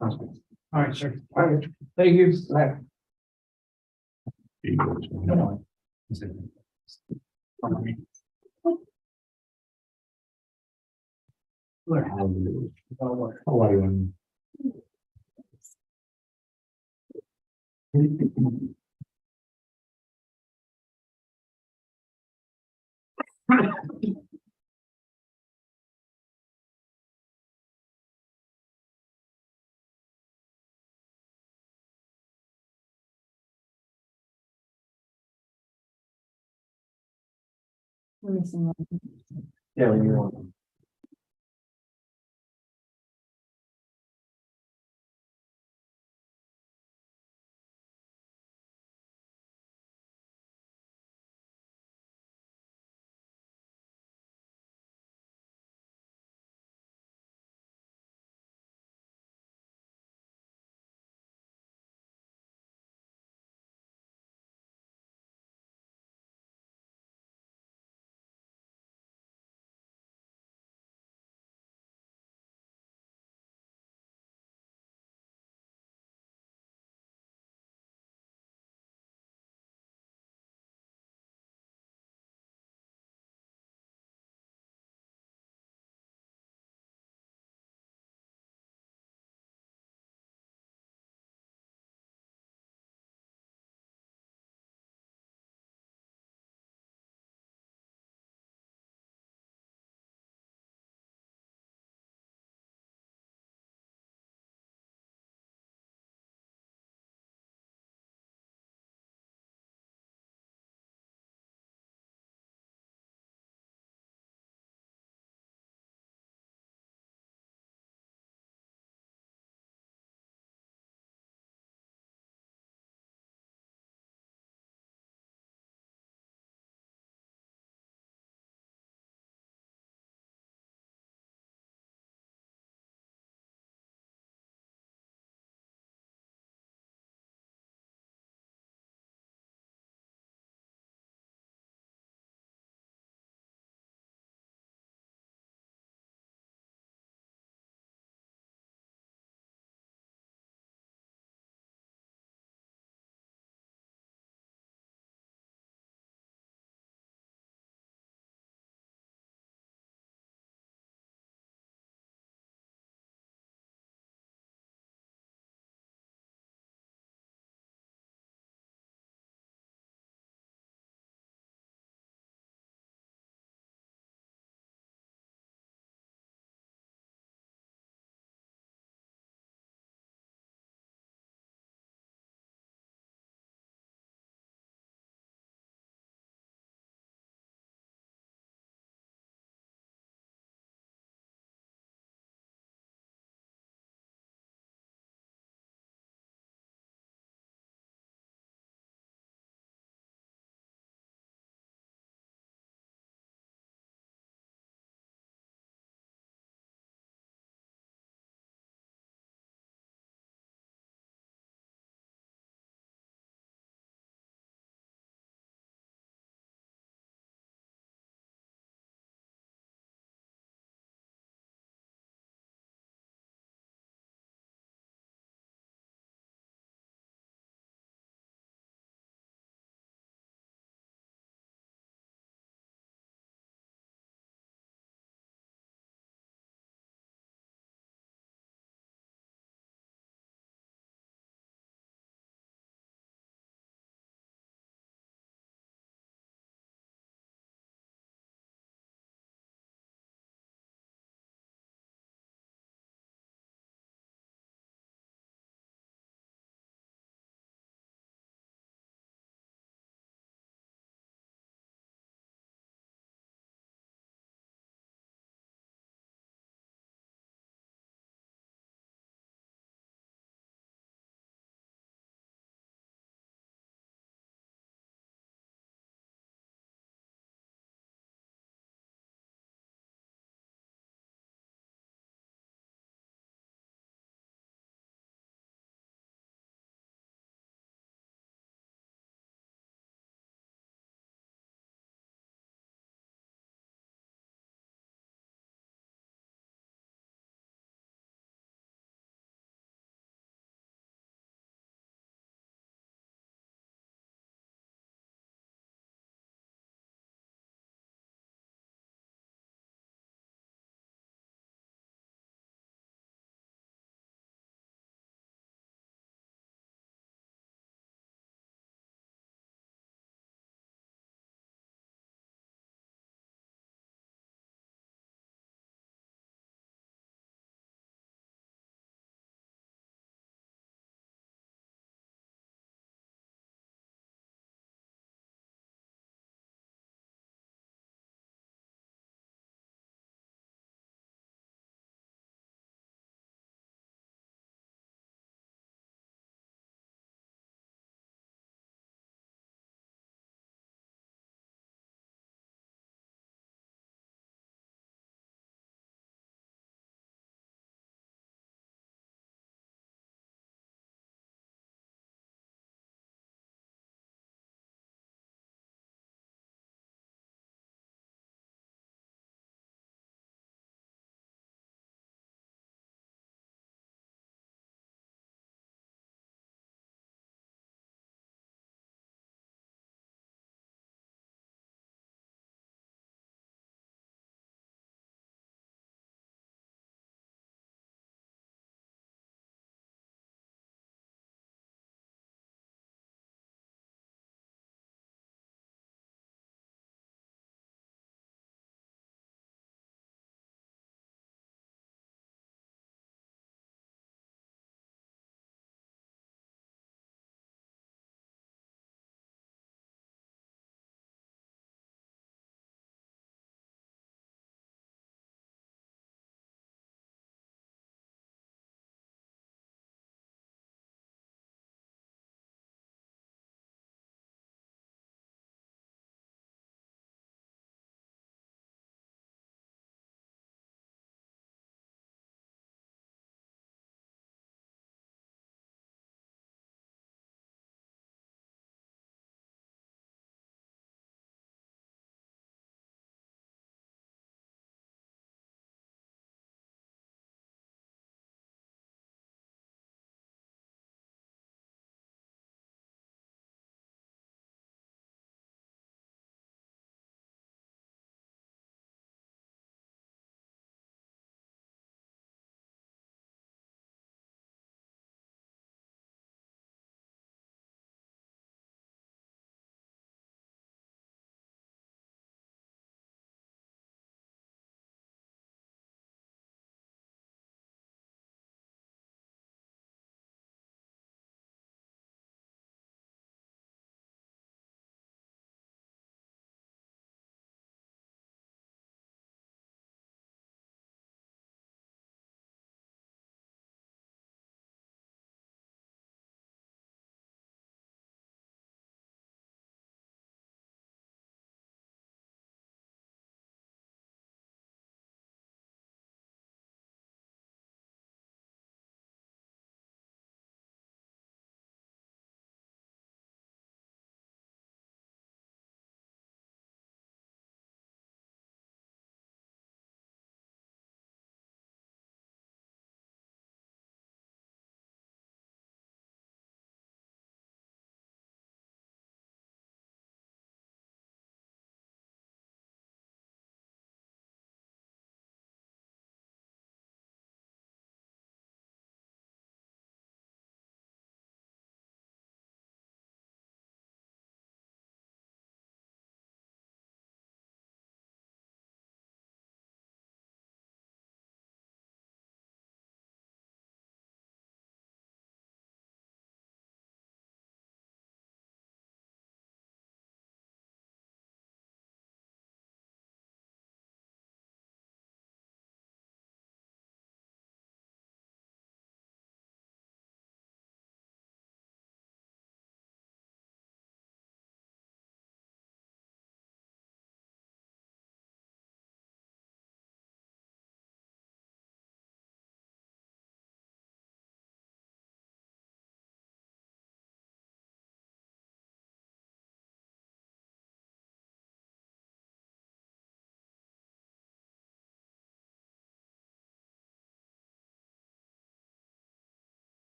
Sounds good. All right, sir. All right. Thank you. How are you? We're missing one. Yeah, when you want.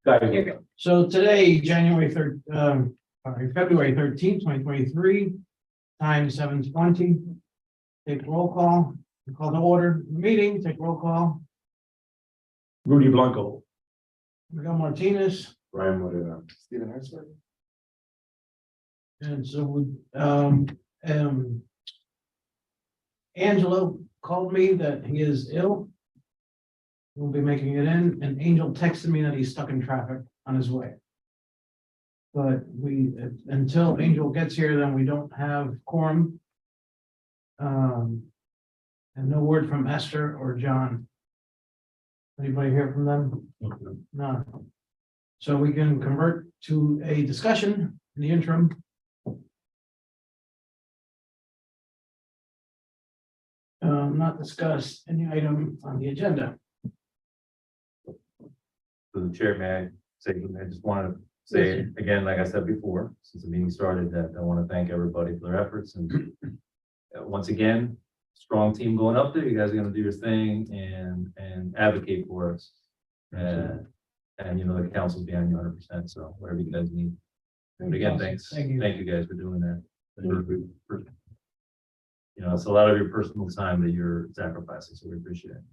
So today, February 13th, 2023, time 7:20. Take roll call, call to order the meeting, take roll call. Rudy Blanco. Miguel Martinez, Ryan Moreira. Steven Herzberg. and so, Angelo called me that he is ill. We'll be making it in, and Angel texted me that he's stuck in traffic on his way. But until Angel gets here, then we don't have quorum. And no word from Esther or John. Anybody hear from them? No. So we can convert to a discussion in the interim. Not discuss any item on the agenda. To the chair, may I say, I just want to say again, like I said before, since the meeting started, that I want to thank everybody for their efforts. And once again, strong team going up there. You guys are going to do your thing and advocate for us. And you know, the council's behind you 100%. So whatever you guys need. And again, thanks. Thank you guys for doing that. You know, it's a lot of your personal time that you're sacrificing, so we appreciate it.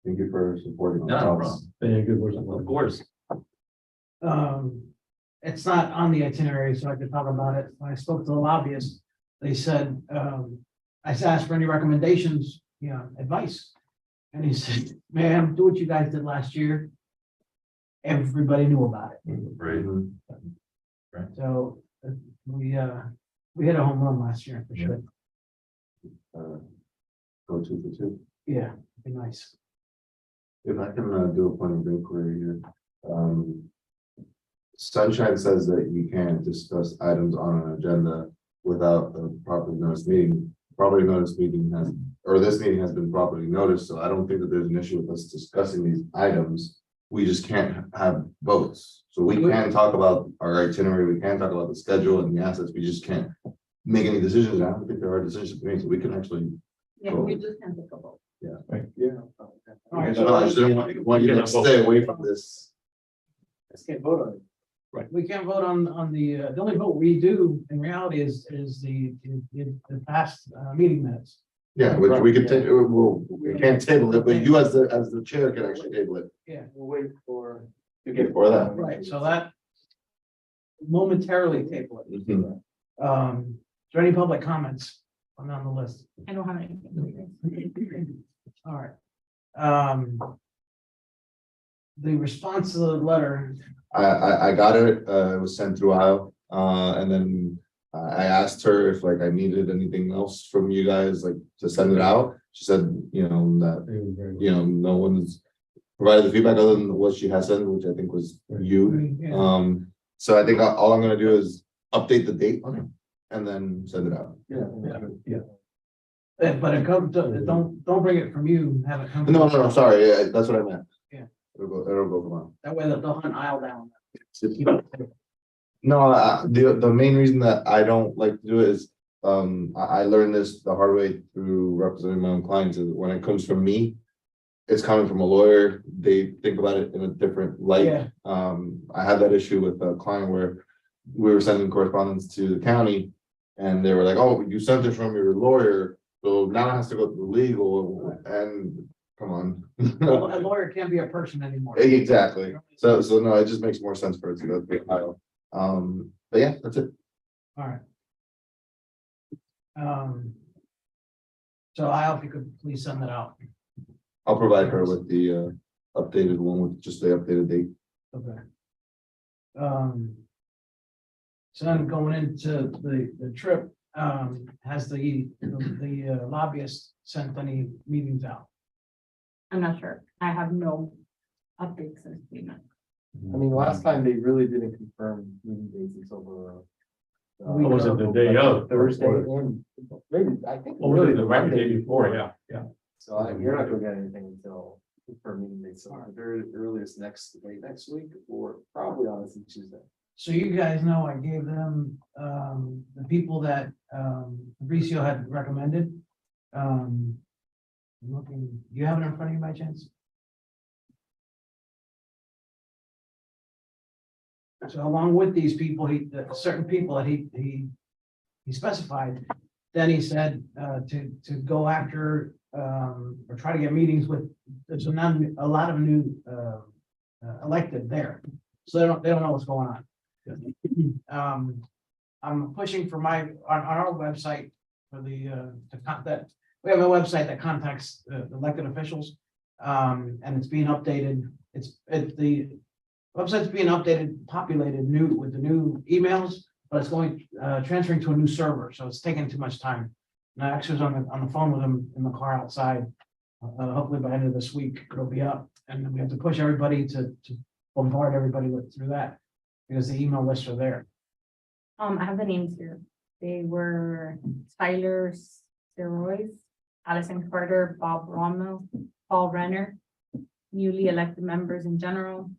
Thank you for supporting. No problem. Been a good work. Of course. It's not on the itinerary, so I could talk about it. When I spoke to the lobbyists, they said, I asked for any recommendations, advice. And he said, man, do what you guys did last year. Everybody knew about it. Right. So we hit a home run last year for sure. Go 2 for 2. Yeah, be nice. If I can do a point of inquiry here. Sunshine says that you can't discuss items on an agenda without a properly noticed meeting. Properly noticed meeting this meeting has been properly noticed, so I don't think that there's an issue with us discussing these items. We just can't have votes. So we can talk about our itinerary, we can talk about the schedule and the assets, we just can't make any decisions. I don't think there are decisions to make, so we can actually. Yeah, you just can't take a vote. Yeah. Right. Yeah. All right, No, I just didn't want you to stay away from this. I can't vote on it. Right. We can't vote on the only vote we do in reality is the past meeting minutes. Yeah, which we could take, we can't table it, but you as the chair can actually table it. Yeah. We'll wait for. For that. Right, so that momentarily table it. Mhm. Is there any public comments on the list? I don't have any. All right. The response to the letter. I got it, it was sent through Ohio, and then I asked her if I needed anything else from you guys, to send it out. She said, that, no one's provided the feedback other than what she has sent, which I think was you. Yeah. So I think all I'm gonna do is update the date on it and then send it out. Yeah. But it comes, don't bring it from you, have it come. No, sorry, that's what I meant. Yeah. It'll go come on. That way they'll hunt aisle down. No, the main reason that I don't like to do it is, I learned this the hard way through representing my own clients, is when it comes from me, it's coming from a lawyer, they think about it in a different light. Yeah. I had that issue with a client where we were sending correspondence to the county and they were like, oh, you sent it from your lawyer, so now it has to go through legal, and come on. A lawyer can't be a person anymore. Exactly. So no, it just makes more sense for it to go through Ohio. But yeah, that's it. All right. So I'll, if you could please send that out. I'll provide her with the updated one with just the updated date. Okay. So then going into the trip, has the lobbyist sent any meetings out? I'm not sure. I have no updates since we met. I mean, last time they really didn't confirm meeting dates until What the. was it, the day of? Thursday, and maybe, I think. Or was it the Monday before? Yeah. So you're not gonna get anything until for meeting dates, so the very earliest next week, or probably honestly Tuesday. So you guys know I gave them the people that Fabricio had recommended. Looking, do you have it in front of you by chance? So along with these people, certain people that he specified, then he said, to go after, or try to get meetings with, there's a lot of new, elected there. So they don't know what's going on. I'm pushing for on our website for that, we have a website that contacts elected officials. And it's being updated. The website's being updated, populated with the new emails, but it's going, transferring to a new server. So it's taking too much time. And I actually was on the phone with him in the car outside. Hopefully by the end of this week, it'll be up. And then we have to push everybody to bombard everybody through that, because the email lists are there. I have the names here. They were Tyler Steroids, Allison Carter, Bob Rommel, Paul Renner, newly elected members in general,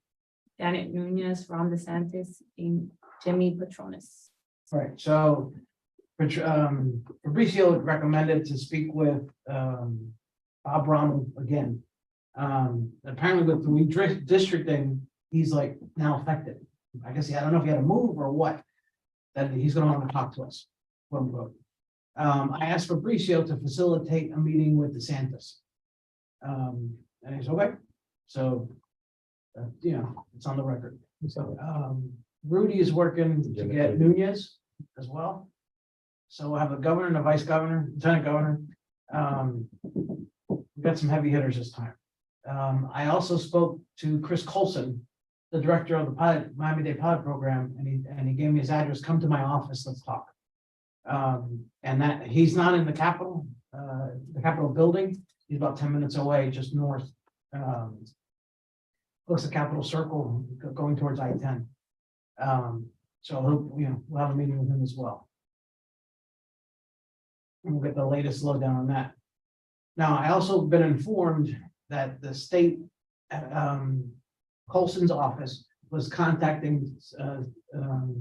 Janet Nunez, Ron DeSantis, and Jimmy Patronis. Right, so Fabricio recommended to speak with Bob Rommel again. Apparently with the redistricting, he's like now affected. I guess I don't know if he had to move or what, that he's gonna want to talk to us. Quote unquote. I asked Fabricio to facilitate a meeting with DeSantis. And he's okay. So, it's on the record. So, Rudy is working to get Nunez as well. So we'll have a governor and a vice governor, lieutenant governor. We got some heavy hitters this time. I also spoke to Chris Colson, the director of the Miami-Dade pilot program, and he gave me his address. Come to my office, let's talk. And that he's not in the Capitol building. He's about 10 minutes away, just north, close to Capitol Circle, going towards I-10. So we'll have a meeting with him as well. And we'll get the latest lowdown on that. Now, I also been informed that the state, Colson's office was contacting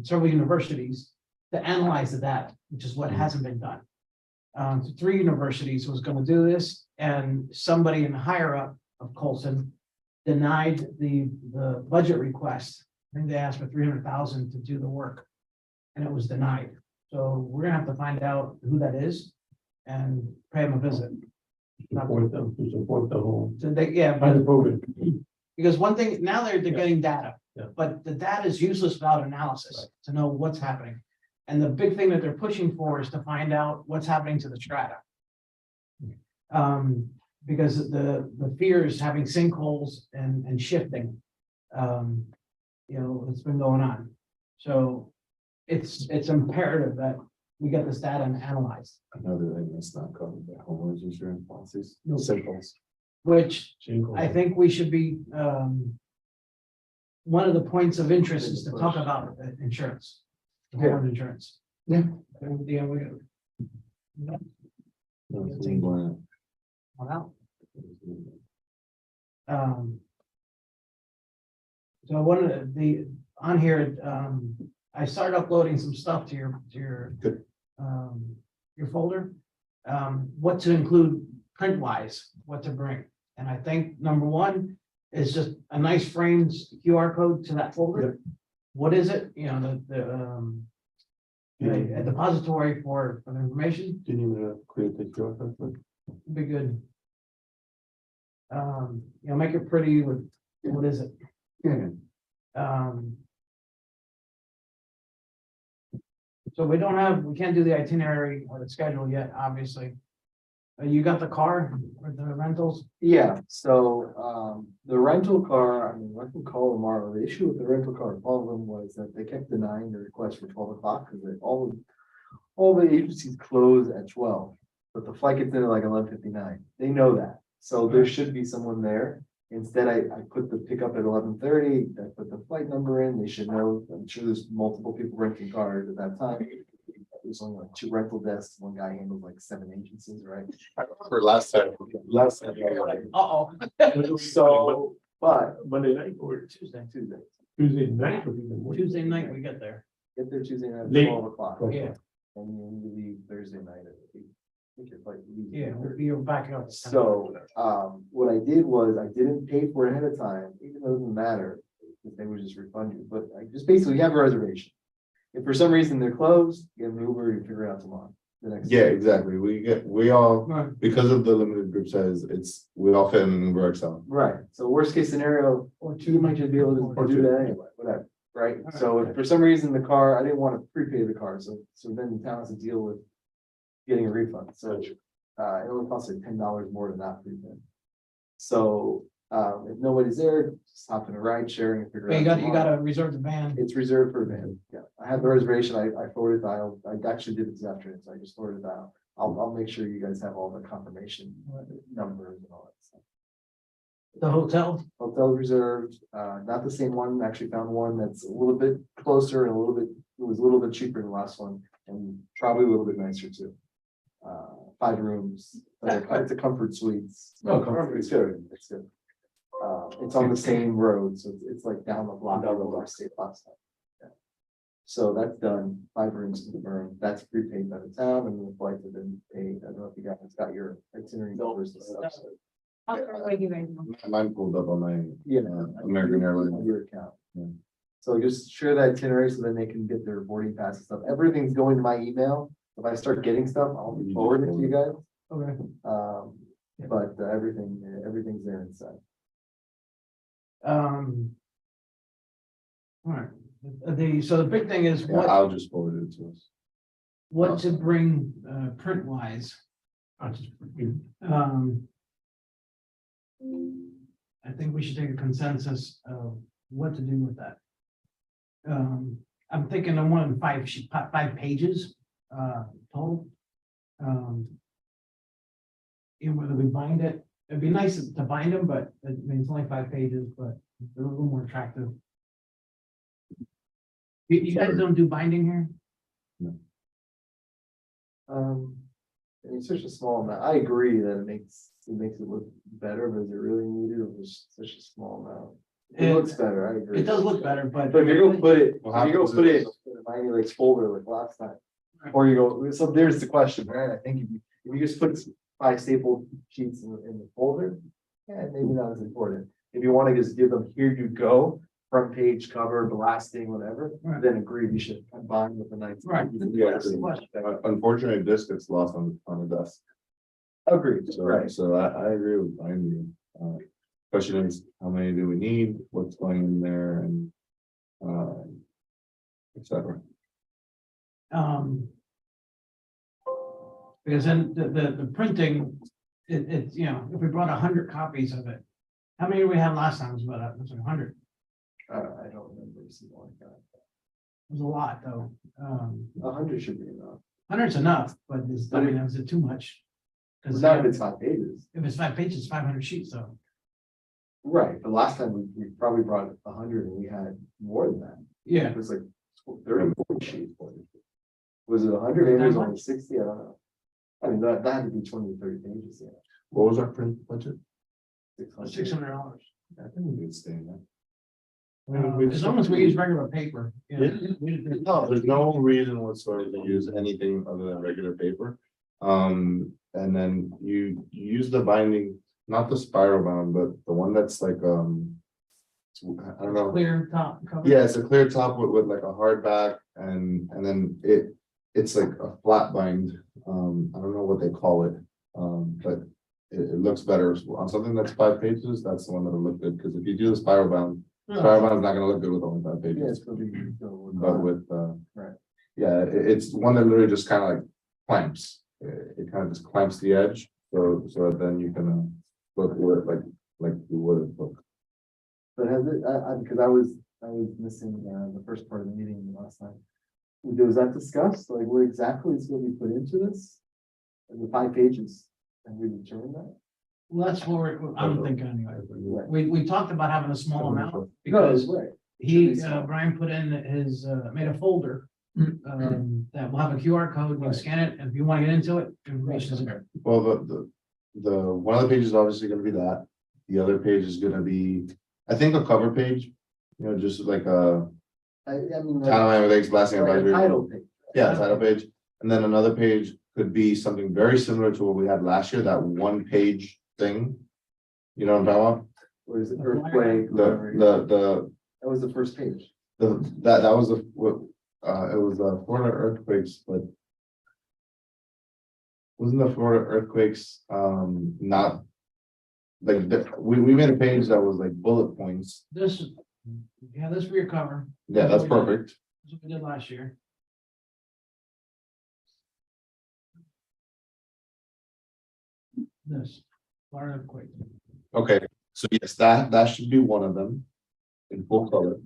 several universities to analyze the data, which is what hasn't been done. 3 universities was going to do this, and somebody in the higher up of Colson denied the budget request. I think they asked for 300,000 to do the work, and it was denied. So we're gonna have to find out who that is and pay them a visit. Support them, to support the whole. So yeah, By the but program. because one thing, now they're Yeah. getting data, Yeah. but the data is useless without analysis to know what's happening. And the big thing that they're pushing for is to find out what's happening to the strata. Because the fear is having sinkholes and shifting. It's been going on. So it's imperative that we get this data and analyzed, Another thing that's not covered by homeowners insurance policies, No. sinkholes. which Single. I think we should be, one of the points of interest is to talk about insurance. Homeowner insurance. Yeah. Yeah, No, it's been going wow. on. So one of on here, I started uploading some stuff to your Good. your folder. What to include print wise, what to bring. And I think number 1 is just a nice framed QR code to that folder. What is it? A depository for the information Didn't even create the QR code. would be good. Make it pretty with, what is it? Yeah. So we can't do the itinerary or the schedule yet, obviously. You got the car or the rentals? Yeah, so, the rental car, I mean, I can call tomorrow. The issue with the rental car, all of them was that they kept denying the request for 12 o'clock because all the agencies close at 12. But the flight gets in at like 11:59. They know that. So there should be someone there. Instead, I put the pickup at 11:30, I put the flight number in, they should know. I'm sure there's multiple people renting cars at that time. There's only like 2 rental desks, one guy handles like 7 agencies, right? I remember last time. Uh-oh. So, but Monday night or Tuesday. Tuesday night would be the morning. Tuesday night we get there. get there Tuesday night at Late. 12 o'clock. Yeah. And you leave Thursday night at 8. I think your flight leaves at Yeah, 8:30. you're back up. So, what I did was I didn't pay for it ahead of time, even though it doesn't matter. because they would just refund you, but like, just basically you have a reservation. If for some reason they're closed, you have an Uber, you figure it out tomorrow, the next. Yeah, day. exactly. We all, Right. because of the limited group size, we all fit in an Uber XL. Right, so worst case scenario, Or you might just be able to do that anyway, whatever, right? So if for some reason the car, I didn't want to prepay the car, so then the town has to deal with getting a refund, so it only costs like $10 more to not prepay. So, if nobody's there, just hop in a ride sharing and figure But out. you tomorrow. gotta reserve the van. It's reserved for a van, yeah, I have the reservation, I forwarded that, I actually did it this afternoon, so I just forwarded that. I'll make sure you guys have all the confirmation numbers and all that stuff. The hotel, Hotel reserved, not the same one, actually found one that's a little bit closer and it was a little bit cheaper than the last one and probably a little bit nicer too. 5 rooms, it's a comfort suites. It's good, it's good. It's on the same road, so it's like down the block, I stayed last time. Yeah. So that's done, 5 rooms confirmed, that's prepaid by the town and the flights have been paid. I don't know if you guys got your itinerary numbers and stuff. So, I'll share with you guys. Mine pulled up on my yeah. American Airlines. On your account. Yeah. So just share that itinerary so then they can get their boarding pass and stuff. Everything's going to my email. If I start getting stuff, I'll be forwarding it to you guys. okay, But everything's there inside. all right. So the big thing is Yeah, what, I'll just forward it to us. what to bring, print wise. I think we should take a consensus of what to do with that. I'm thinking I want 5 pages, total. And whether we bind it, it'd be nice to bind them, but I mean, it's only 5 pages, but they're a little more attractive. You guys don't do binding here? It's such a small amount. I agree that it makes it look better, but is it really needed? It was such a small amount. It looks better, I agree. It does look better, but. But if you go put it, What if you go happens put it is- in a 90 like folder like last time. Or you go, so there's the question, right? I think if you just put 5 stapled sheets in the folder, yeah, maybe not as important. If you want to just give them, here you go, front page, cover, blasting, whatever, Right. then agree, you should combine with the nights. Right. Yeah, That's the question. Unfortunately, this gets lost on the desk. Agreed, So, right. so I agree with binding. Question is, how many do we need? What's going in there and, et cetera. Because then the printing, it's, you know, if we brought 100 copies of it, how many did we have last time? It was about, it was 100. I don't remember seeing one like that. It was a lot, though. 100 should be enough. 100's enough, but is, I mean, is it too much? Because Not if it's 5 pages. if it's 5 pages, 500 sheets, though. Right, but last time we probably brought 100 and we had more than that. Yeah, It was like 30, 40 sheets. Was it 100? Maybe it was only 60, I don't know. I mean, that had to be 20 to 30 pages, yeah. What was our print budget? $600. I think we could stay in that. As long as we use regular paper. you know, No, there's no reason whatsoever to use anything other than regular paper. And then you use the binding, not the spiral bound, but the one that's like, I don't know. Clear top cover. Yeah, it's a clear top with like a hard back and then it's like a flat bind. I don't know what they call it. But it looks better on something that's 5 pages. That's the one that'll look good. Because if you do the spiral bound is not gonna look good with only 5 Yeah, pages. it's gonna be. But with, Right. yeah, it's one that literally just kind of like clamps. It kind of just clamps the edge, so then you can look with it like you would a book. But has it, because I was missing the first part of the meeting last time. Was that discussed, like what exactly is going to be put into this? In the 5 pages, and we determined that? Well, that's what I'm thinking anyway. Right. We talked about having a small amount No, because it's right. he, Brian put in his, made a folder. That will have a QR code, you can scan it, and if you want to get into it, information is there. Well, the one of the pages is obviously gonna be that. The other page is gonna be, I think, a cover page. You know, just like a I mean. town of Miami Lakes blasting Like a advisory. title page. Yeah, title page, and then another page could be something very similar to what we had last year, that 1 page thing. You know what I'm talking about? Or is it earthquake? The That was the first page. That was it was Florida earthquakes, but. Wasn't the Florida earthquakes, not. Like, we made a page that was like bullet points. This, yeah, this for your cover. Yeah, that's perfect. That's what we did last year. This, Florida earthquake. Okay, so yes, that should be one of them. In full color.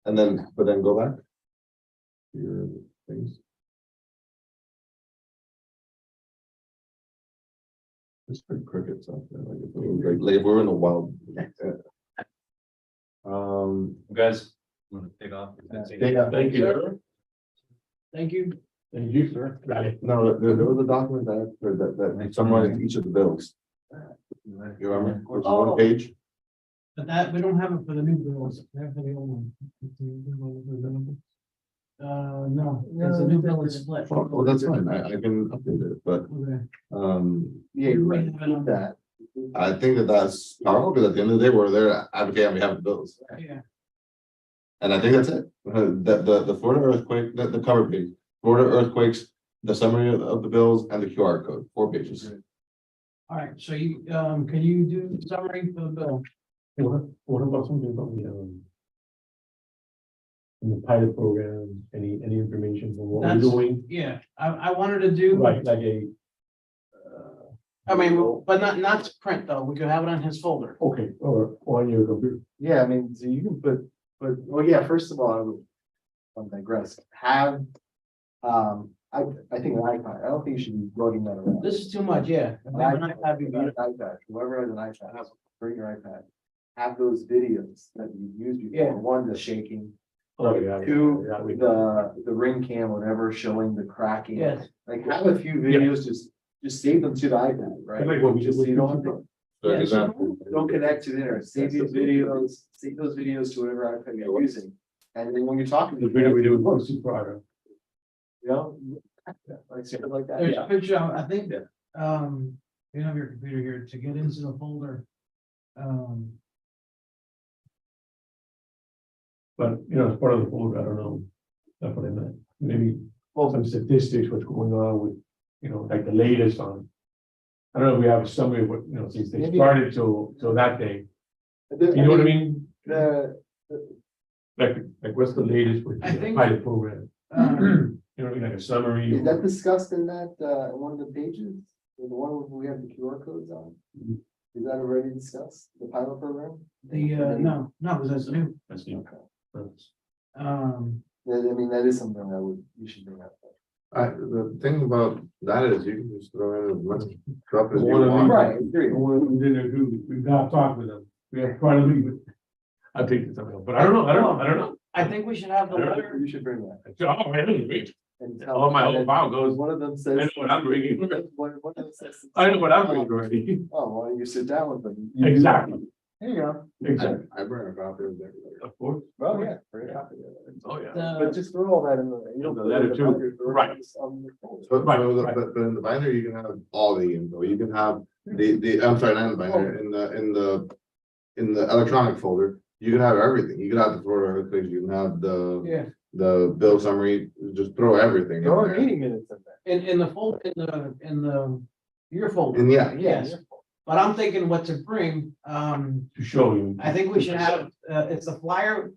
And then, but then go back. to Your things. It's pretty crickets out there, like, if it was like we're in a wild. You guys want to take off? Thank you. Thank you. Thank you, sir. Got it. No, there was a document that summarized each of the bills. You remember, which is one page? But that, we don't have it for the new bills, we have for the old one. No, it's a new bill is split. Well, that's fine, I can update it, but, Okay. Yeah, You you might might have it on that. I think that's powerful, because at the end of the day, we're there advocating on behalf of the bills. Yeah, And I think that's it. The Florida earthquake, the cover page, Florida earthquakes, the summary of the bills and the QR code, 4 pages. all right, so you, can you do the summary for the bill? Hey, what about something about the pilot program, any information from what we're That's- doing? Yeah, I wanted to do. Right, like a. I mean, but not to print though, we could have it on his folder. Okay, or on your computer. Yeah, I mean, so you can but, well, yeah, first of all, I would. I'll digress, have, I think an iPad, I don't think you should be lugging that around. This is too much, yeah. If I have an iPad, You we need got an it. iPad, whoever has an iPad, bring your iPad. Have those videos that you used Yeah. before, one, the shaking, Oh, yeah. two, Yeah, we know. the ring cam, whatever, showing the cracking. Yes. Like, have a few videos, just save them to the iPad, right? Like what we Just did so you don't have to- For Yeah, so- example, Don't connect to the internet, save these videos, save those videos to whatever iPad you're using. And then when you're talking. The video we do was super hard. You know, like something like that. There's Yeah. a picture, I think, Yeah. you have your computer here to get into the folder. But, as part of the folder, I don't know, that's what I meant, maybe, some statistics, what's going on with, like the latest on. I don't know if we have a summary of what, since they Maybe- started till that day, you know what I mean? Like what's the latest with I the think- pilot program, you know, what I mean, like a summary. Is that discussed in that, one of the pages, the one where we have the QR codes on? Mhm. Is that already discussed, the pilot program? No, because that's new. That's new. I mean, that is something you should bring up. the thing about that is you can just throw in as much stuff as you One of want. Right, agree. We didn't do, we got to talk with them, we have to try to leave it. I'll take this, but I don't know. I think we should have the I don't know. letter. You should bring that. Oh, really? And Oh, my whole file goes, One of them I says. know what I'm bringing. One of them says. I know what I'm bringing already. Oh, why don't you sit down with them? Exactly, There you go. exactly, I bring a copy of that. of course. Well, yeah, bring a copy of it. Oh, yeah. But just throw all that in the. You don't The put it in letter the too. binder, throw it Right. on the folder. But Right. but in the binder, you can have all the info, you can have I'm sorry, not in the binder, in the electronic folder, you can have everything, you can have the Florida earthquakes, you can have Yeah, the bill summary, just throw everything in There are there. meeting minutes in there. in the folder, in the, your folder. And yeah, Yes, but I'm thinking what to bring, To show you. I think we should have, it's the flyer,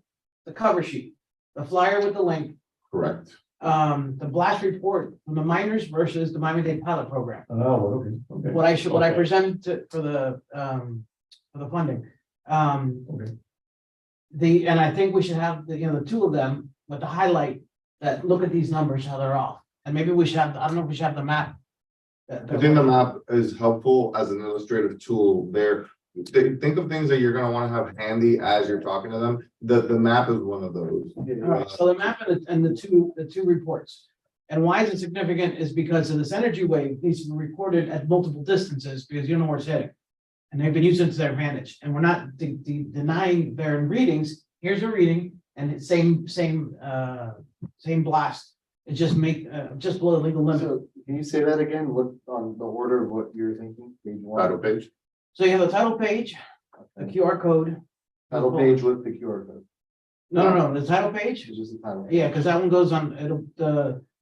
the cover sheet, the flyer with the link, correct, the blast report from the miners versus the Miami-Dade pilot program. Oh, okay. What I Okay. present for the funding. Okay. And I think we should have the two of them with the highlight that look at these numbers, how they're off. And maybe we should have, I don't know if we should have the map. I think the map is helpful as an illustrative tool there. Think of things that you're gonna wanna have handy as you're talking to them, the map is one of those. All right, so the map and the two reports. And why is it significant is because of this energy wave needs to be recorded at multiple distances because you know where it's hitting. And they've been using it to their advantage, and we're not denying their readings. Here's a reading and it's same blast. It just just below the legal limit. So can you say that again? What on the order of what you're thinking? Page one? Title page, So you have the title page, the QR code, Title page with the QR code. No, the title page? It's just the title. Yeah, because that one goes on,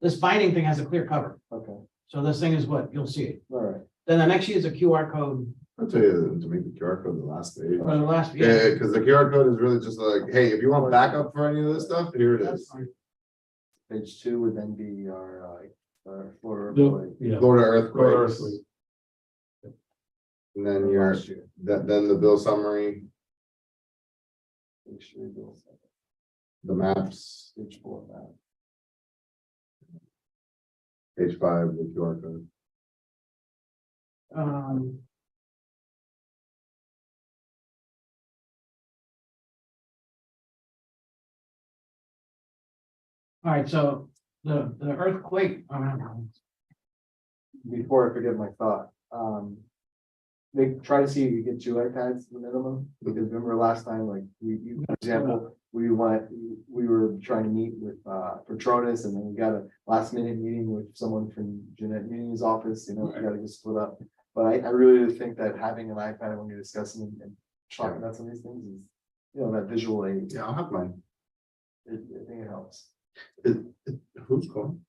this binding thing has a clear cover. Okay, So this thing is what, you'll see it. all right. Then the next sheet is a QR code, I'll tell you to make the QR code the last page. or the last, Yeah, yeah. because the QR code is really just like, hey, if you want backup for any of this stuff, here it That's is. fine. Page 2 would then be our Florida. No, yeah. Florida Florida earthquakes, earthquake. and then your, Last year. then the bill summary, Page 3 bills, the maps, page 4 map. page 5, the QR code. All right, so the earthquake, Before I forget my thought, they try to see if you get 2 iPads the minimum, because remember last time, like, for example, we were trying to meet with, Patronus, and then we got a last minute meeting with someone from Jeanette Union's office, you know, we gotta get split up. But I really do think that having an iPad when you're discussing and talking about some of these things is, you know, that visual aid, Yeah, I'll have mine. I think it helps. Who's calling?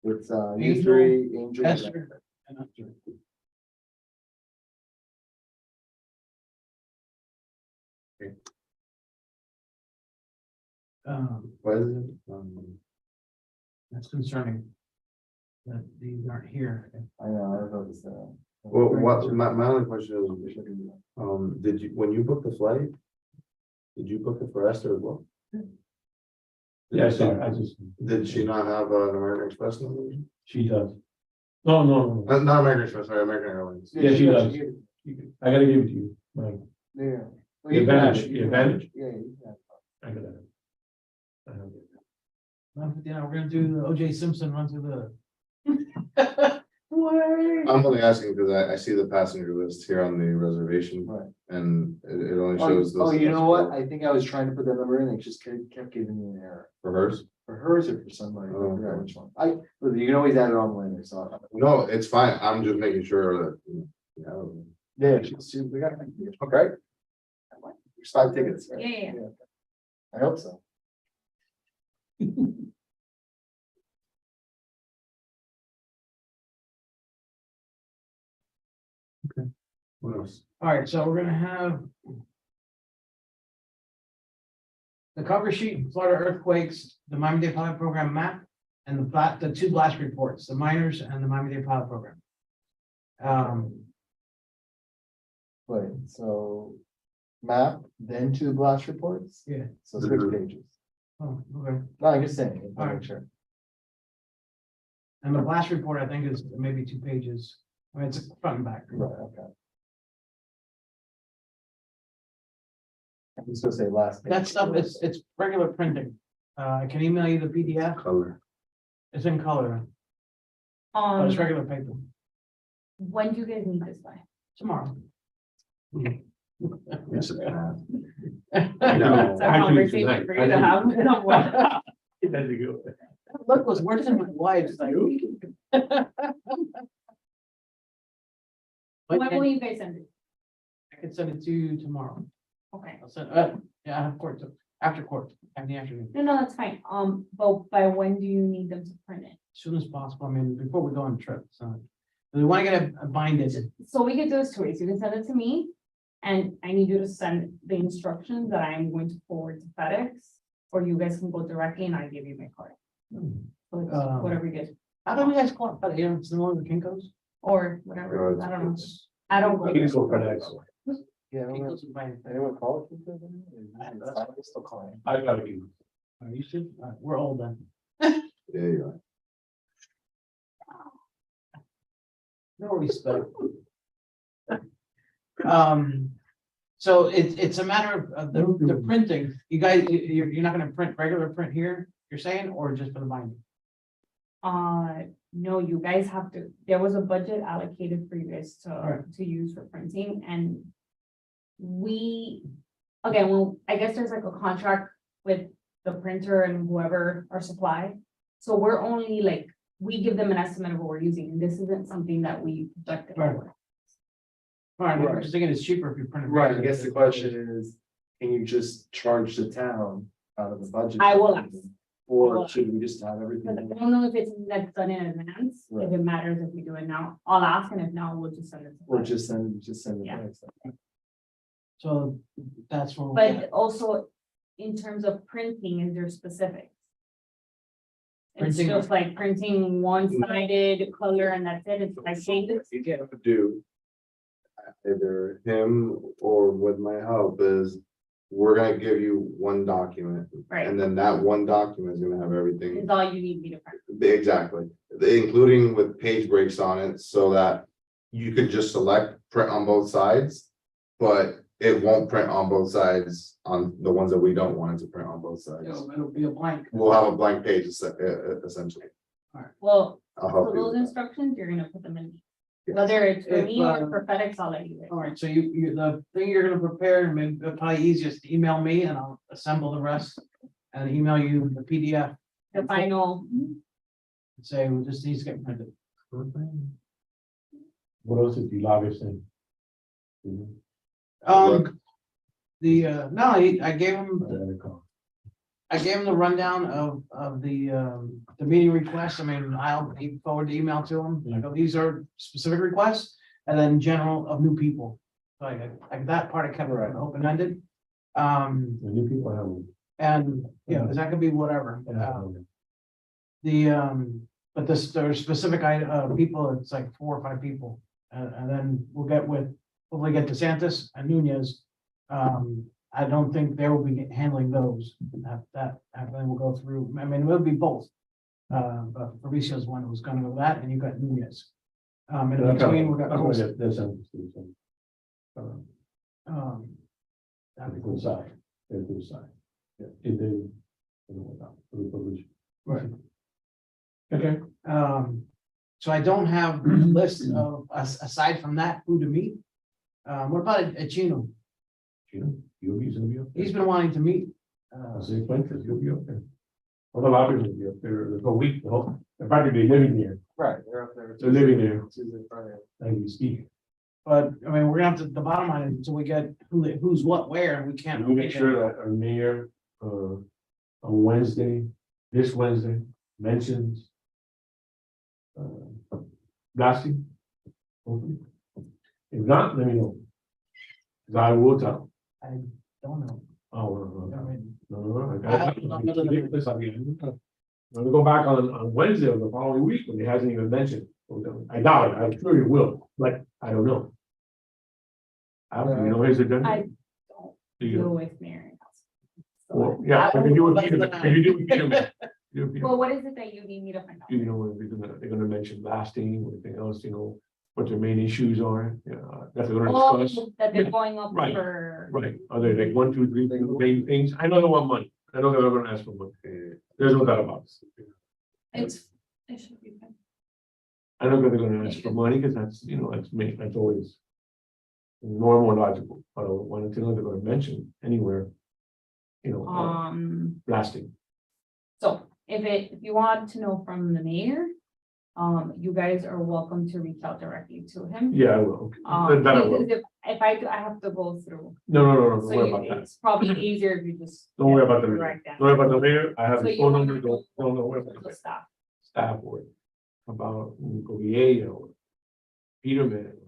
It's, Angel, you 3, Angel. Esther, and Esther. What is it? That's concerning. That these aren't here. I know, I noticed that. Well, what, my only question is, did you, when you booked the flight, did you book it for Esther as well? Yeah, sorry, I just, Did she not have an American Express number? she does. No. Not American Express, sorry, American Airlines. Yeah, she does. Yeah. I gotta give it to you, Mike. Yeah. The advantage, the advantage. Yeah, you can. I gotta. I have it. We're gonna do the OJ Simpson run through the. I'm only asking because I see the passenger list here on the reservation, Right. and it only Oh, shows. oh, this- you know what? I think I was trying to put that number in, it just kept giving me an error. For hers? For hers or for somebody, I Oh, forgot okay. which one. You can always add it on later, so. No, it's fine, I'm just making sure that, you know, Yeah, we got, okay. There's 5 tickets, right? Yeah. I hope so. what else? All right, so we're gonna have. The cover sheet, Florida earthquakes, the Miami-Dade pilot program map, and the 2 blast reports, the miners and the Miami-Dade pilot program. Wait, so map, then 2 blast reports, Yeah. so 6 pages. Oh, okay. No, I'm just saying, All I'm right. sure. And the blast report, I think, is maybe 2 pages. I mean, it's front and back. Right, okay. I'm just gonna say last. That stuff, it's regular printing. I can email you the PDF. Color. It's in color, but it's Um, regular paper. when do you guys need this by? Tomorrow. It's a path. No, It's a actually, conversation tonight. for you to have with someone. That's a good one. Look, was worse than my wife's like. When will you guys send it? I can send it to you tomorrow. Okay. I'll send, yeah, I have court, after court, in the afternoon, No, that's fine. But by when do you need them to print it? as soon as possible. I mean, before we go on trip, so. We want to get a binded. So we could do this 2 ways. You can send it to me. And I need you to send the instructions that I'm going to forward to FedEx. Or you guys can go directly and I give you my card. So it's whatever you guys, How do you guys call it? But you know, it's the one with the Kinkos? or whatever. I don't know. It's- I don't go. You can go for that. Yeah, Kinkos is binding. anyone call it? I'm still calling. I gotta give. Are you sure? We're old then. Yeah, you are. No respect. So it's a matter of the printing. You guys, you're not gonna print regular print here, you're saying, or just for the binding? No, you guys have to, there was a budget allocated for you guys Right. to use for printing and again, well, I guess there's like a contract with the printer and whoever our supply. So we're only like, we give them an estimate of what we're using, and this isn't something that we projected Right. for. Right, I'm Right. just thinking it's cheaper if you print it. Right, I guess the question is, can you just charge the town out of the budget? I will ask. Or should we just have But everything? I don't know if it's that's done in advance, Right. if it matters if we do it now. I'll ask, and if not, we'll just send it. to Or them. just send it Yeah. next time? So that's what. But also, in terms of printing, is there specifics? It's Printing- just like printing one-sided color and that's it, it's like changes. You can't do. Either him or with my help is, we're gonna give you one document. Right. And then that one document is gonna have everything. Is all you need me to print. Exactly, including with page breaks on it, so that you could just select print on both sides. But it won't print on both sides on the ones that we don't want it to print on both sides. It'll be a blank. We'll have a blank page essentially. Well, I'll for help you those with that. instructions, you're gonna put them in. Yes. Whether it's for If, me or for FedEx, I'll let you. know. All right, so the thing you're gonna prepare, I mean, it'll probably easiest to email me and I'll assemble the rest. And email you the PDF, The final, and say, well, this needs to get printed. What else is the lobbyist saying? No, I gave him, I gave him the rundown of the meeting requests. I mean, I'll forward the email to him. I go, these are specific requests, and then general of new people. So like that part I kept it open ended. The new people have. And, you know, 'cause that could be whatever. But there's specific, people, it's like 4 or 5 people. And then we'll hopefully get DeSantis and Nunez. I don't think they will be handling those. That then we'll go through, I mean, it will be both. But Fabricio's one was gonna go that, and you got Nunez. In between, we got. There's some. That'd be Good cool. side, very good side. Yeah. If they, you know, without, for the publish. Right. Okay. So I don't have a list of, aside from that, who to meet. What about a Chino? You'll be up there. He's been wanting to meet. I'll say, Fuentes, you'll be up there. All the lobbyists will be up there the whole week, they're practically living there, Right, they're up there. they're living there, Tuesday, Friday. like we speak. But, I mean, we're gonna have to, the bottom line is until we get who's what, where, and we can't. And we'll make sure that our mayor, on Wednesday, this Wednesday, mentions. Blasting. Hopefully. If not, let me know. 'Cause I will tell. I don't know. Oh, I mean, no, ridiculous. I mean, I'm gonna go back on Wednesday of the following week when he hasn't even mentioned. I doubt it, I'm sure he will, but I don't know. I don't know his agenda. I don't Do you? deal with Mary. Well, yeah, I mean, you would, you do, you Well, what is it that you need me to find out? you know, they're gonna mention blasting, or anything else, you know, what their main issues are, yeah, that's what we're Oh, gonna discuss. that they're going up Right. for. Right, are there like 1, 2, 3 main things? I know they want money, I know they're gonna ask for money, there's no doubt about it. It should be fine. I know they're gonna ask for money, because that's, you know, that's always normal and logical, but I wanted to know they're gonna mention anywhere, you know, blasting. So if you want to know from the mayor, you guys are welcome to reach out directly to him. Yeah, I will, okay. Then I will. Because if I do, I have to go through. No, don't So worry about that, it's probably easier if you just. don't worry about the mayor, Write down. don't worry about the mayor, I have So the you phone want number, to don't worry about the the mayor. staff. Staff or about Govier or Peterman.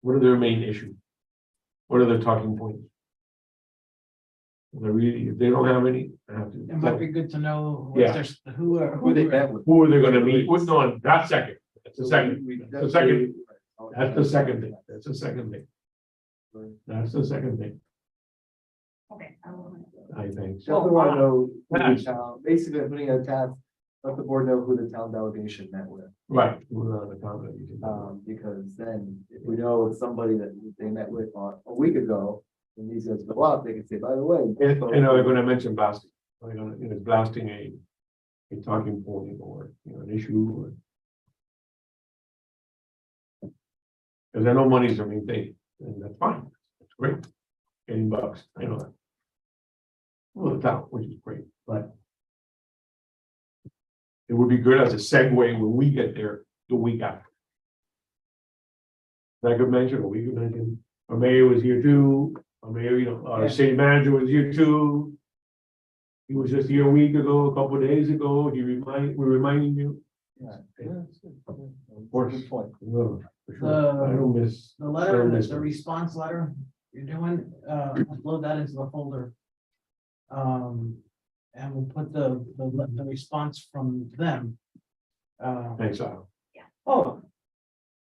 What are their main issues? What are their talking points? If they don't have any, I have it might to. be good to know. Yeah. Who they met with. Who are they gonna meet? What's on, that's second, that's the second, The second. That's the second thing, that's the second thing. That's the second thing, Okay. I will. I think. Definitely want to know who the town, basically I'm putting a tab, let the board know who the town delegation met with. Right. We're on the top of it, you can- Because then if we know it's somebody that they met with a week ago, and these guys go up, they can say, by the way. And are they gonna mention blasting? Are they gonna, you know, is blasting a talking point or, you know, an issue or? Cause I know money's their main thing, and that's fine, that's great, $80, I know that. Well, the town, which is great, but. It would be good as a segue when we get there, the week after. Like I mentioned, a week ago, mentioned, our mayor was here too, our mayor, our Yeah. city manager was here too. He was just here a week ago, a couple of days ago, we're reminding you. Yeah, it's good. Of course. Good point. No, for sure. I don't miss. The I letter, don't miss the them. response letter you're doing, upload that into the folder. And we'll put the response from them. Thanks, Al. Oh.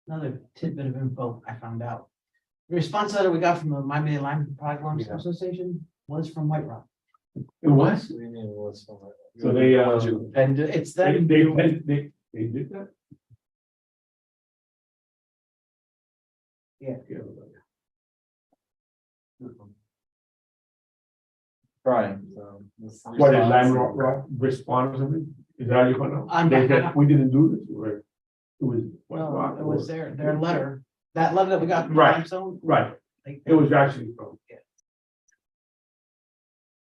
Another tidbit of info I found out. The response letter we got from the Miami Lime Product Owners Yeah. Association was from White Rock. It was, What do you mean, what's on that? So they, Once you append it? It's they them. did that? Yeah. Brian, so. What did Lime Rock respond or something? Is that how you found out? On They said, behalf- we didn't do this, or it was. White No, Rock, it was or- their letter, that letter that we got from Right. Limestone. Right, Like, it was actually from,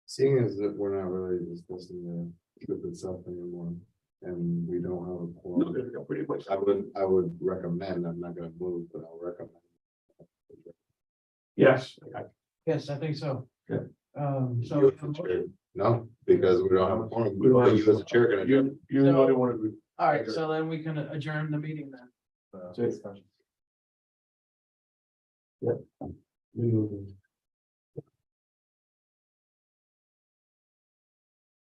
Seeing as that we're not really discussing the trip itself anymore, and we don't have a no, quorum. they're pretty much. I would recommend, I'm not gonna move, but I'll recommend. Yes, Yes, I think so. Yeah. So. No, because we don't have a quorum, We don't have- you as a chair can adjourn. you know they want to. All right, so then we can adjourn the meeting then. Discussion. You